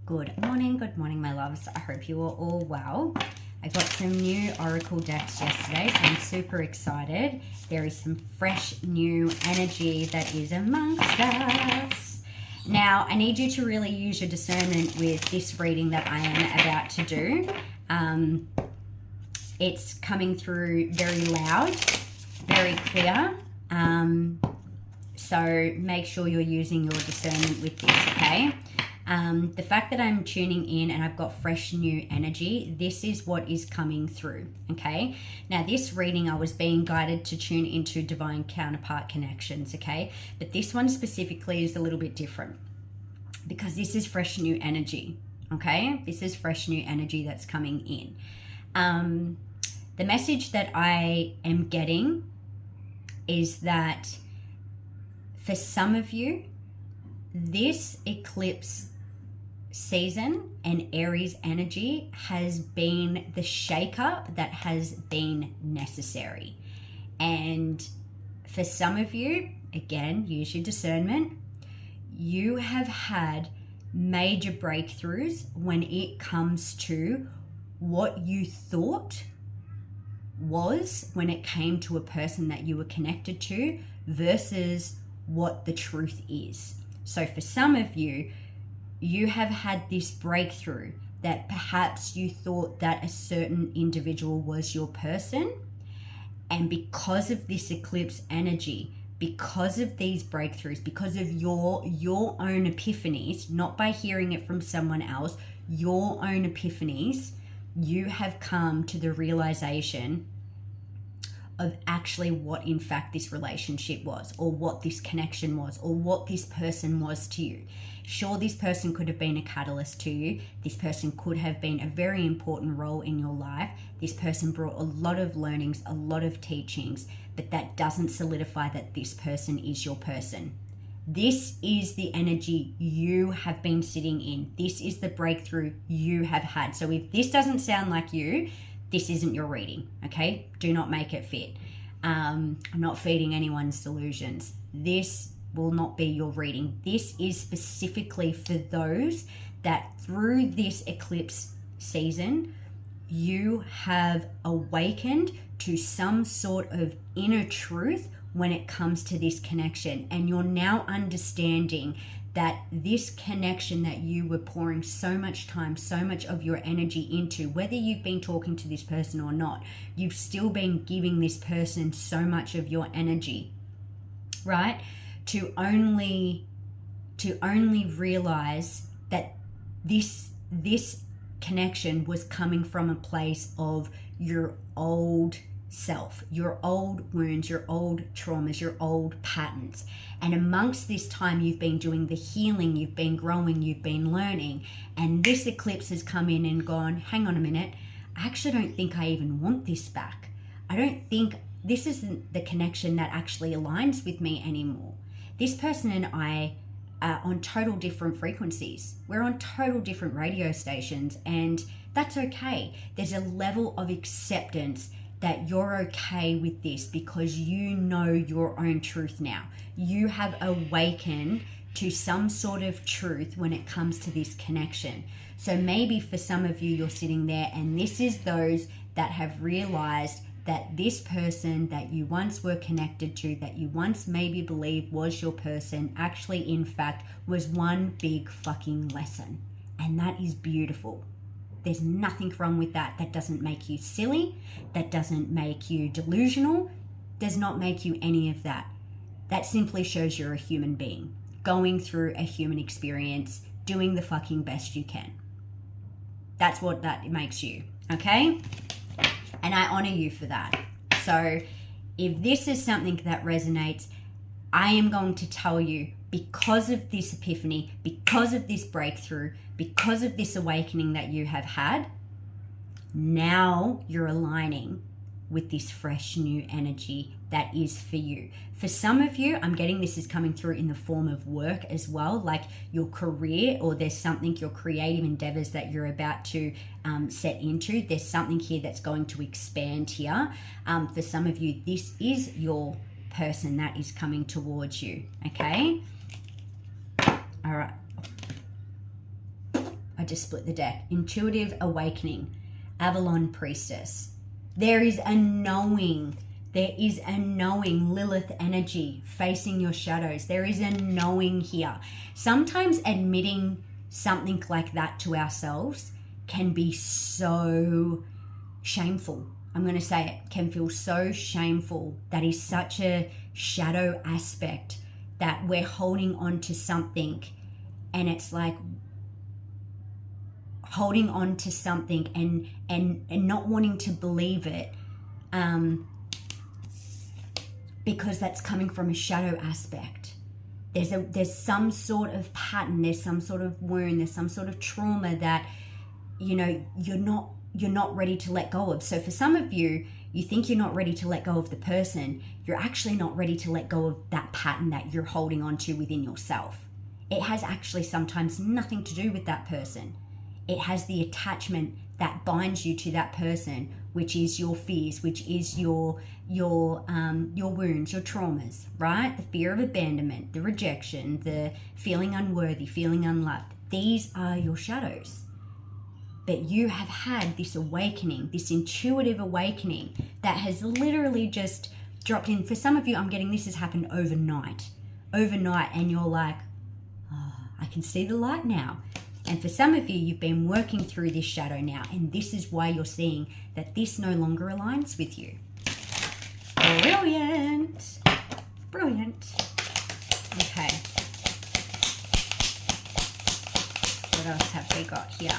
Good morning, my loves. I hope you are all well. I got some new Oracle decks yesterday, so I'm super excited. There is some fresh new energy that is amongst us. Now, I need you to really use your discernment with this reading that I am about to do. It's coming through very loud, very clear. So make sure you're using your discernment with this, okay? The fact that I'm tuning in and I've got fresh new energy, this is what is coming through, okay? Now, this reading, I was being guided to tune into divine counterpart connections, okay? But this one specifically is a little bit different because this is fresh new energy, okay? This is fresh new energy that's coming in. The message that I am getting is that for some of you, this eclipse season and Aries energy has been the shake-up that has been necessary. And for some of you, again, use your discernment, you have had major breakthroughs when it comes to what you thought was when it came to a person that you were connected to versus what the truth is. So for some of you, you have had this breakthrough that perhaps you thought that a certain individual was your person. And because of this eclipse energy, because of these breakthroughs, because of your own epiphanies, not by hearing it from someone else, your own epiphanies, you have come to the realization of actually what in fact this relationship was, or what this connection was, or what this person was to you. Sure, this person could have been a catalyst to you. This person could have been a very important role in your life. This person brought a lot of learnings, a lot of teachings, but that doesn't solidify that this person is your person. This is the energy you have been sitting in. This is the breakthrough you have had. So if this doesn't sound like you, this isn't your reading, okay? Do not make it fit. I'm not feeding anyone's delusions. This will not be your reading. This is specifically for those that through this eclipse season, you have awakened to some sort of inner truth when it comes to this connection. And you're now understanding that this connection that you were pouring so much time, so much of your energy into, whether you've been talking to this person or not, you've still been giving this person so much of your energy, right? To only realize that this connection was coming from a place of your old self, your old wounds, your old traumas, your old patterns. And amongst this time, you've been doing the healing, you've been growing, you've been learning. And this eclipse has come in and gone, hang on a minute, I actually don't think I even want this back. I don't think this isn't the connection that actually aligns with me anymore. This person and I are on total different frequencies. We're on total different radio stations, and that's okay. There's a level of acceptance that you're okay with this because you know your own truth now. You have awakened to some sort of truth when it comes to this connection. So maybe for some of you, you're sitting there and this is those that have realized that this person that you once were connected to, that you once maybe believed was your person, actually in fact was one big fucking lesson. And that is beautiful. There's nothing wrong with that. That doesn't make you silly. That doesn't make you delusional. Does not make you any of that. That simply shows you're a human being, going through a human experience, doing the fucking best you can. That's what that makes you, okay? And I honor you for that. So if this is something that resonates, I am going to tell you, because of this epiphany, because of this breakthrough, because of this awakening that you have had, now you're aligning with this fresh new energy that is for you. For some of you, I'm getting this is coming through in the form of work as well, like your career, or there's something, your creative endeavors that you're about to set into. There's something here that's going to expand here. For some of you, this is your person that is coming towards you, okay? All right. I just split the deck. Intuitive awakening, Avalon priestess. There is a knowing. There is a knowing, Lilith energy facing your shadows. There is a knowing here. Sometimes admitting something like that to ourselves can be so shameful. I'm going to say it can feel so shameful. That is such a shadow aspect, that we're holding on to something, and it's like holding on to something and not wanting to believe it, because that's coming from a shadow aspect. There's some sort of pattern, there's some sort of wound, there's some sort of trauma that, you know, you're not ready to let go of. So for some of you, you think you're not ready to let go of the person. You're actually not ready to let go of that pattern that you're holding on to within yourself. It has actually sometimes nothing to do with that person. It has the attachment that binds you to that person, which is your fears, which is your wounds, your traumas, right? The fear of abandonment, the rejection, the feeling unworthy, feeling unloved. These are your shadows. But you have had this awakening, this intuitive awakening that has literally just dropped in. For some of you, I'm getting this has happened overnight, and you're like, oh, I can see the light now. And for some of you, you've been working through this shadow now, and this is why you're seeing that this no longer aligns with you. Brilliant. Brilliant. Okay. What else have we got here?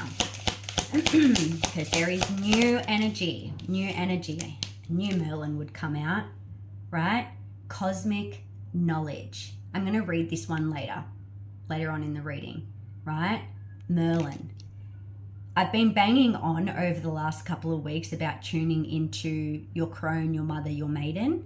Because there is new energy. New Merlin would come out, right? Cosmic knowledge. I'm going to read this one later on in the reading, right? Merlin. I've been banging on over the last couple of weeks about tuning into your crone, your mother, your maiden.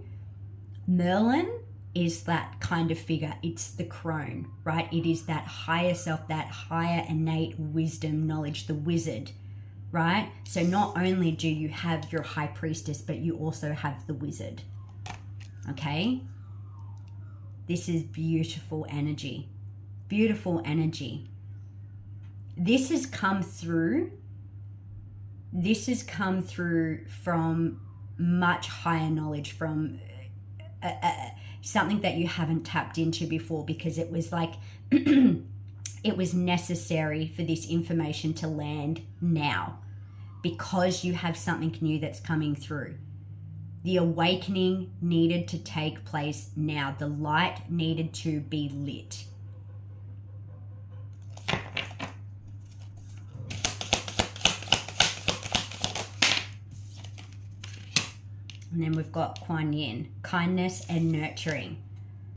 Merlin is that kind of figure. It's the crone, right? It is that higher self, that higher innate wisdom, knowledge, the wizard, right? So not only do you have your high priestess, but you also have the wizard, okay? This is beautiful energy. Beautiful energy. This has come through from much higher knowledge, from something that you haven't tapped into before, because it was like it was necessary for this information to land now, because you have something new that's coming through. The awakening needed to take place now. The light needed to be lit. And then we've got Kuan Yin, kindness and nurturing.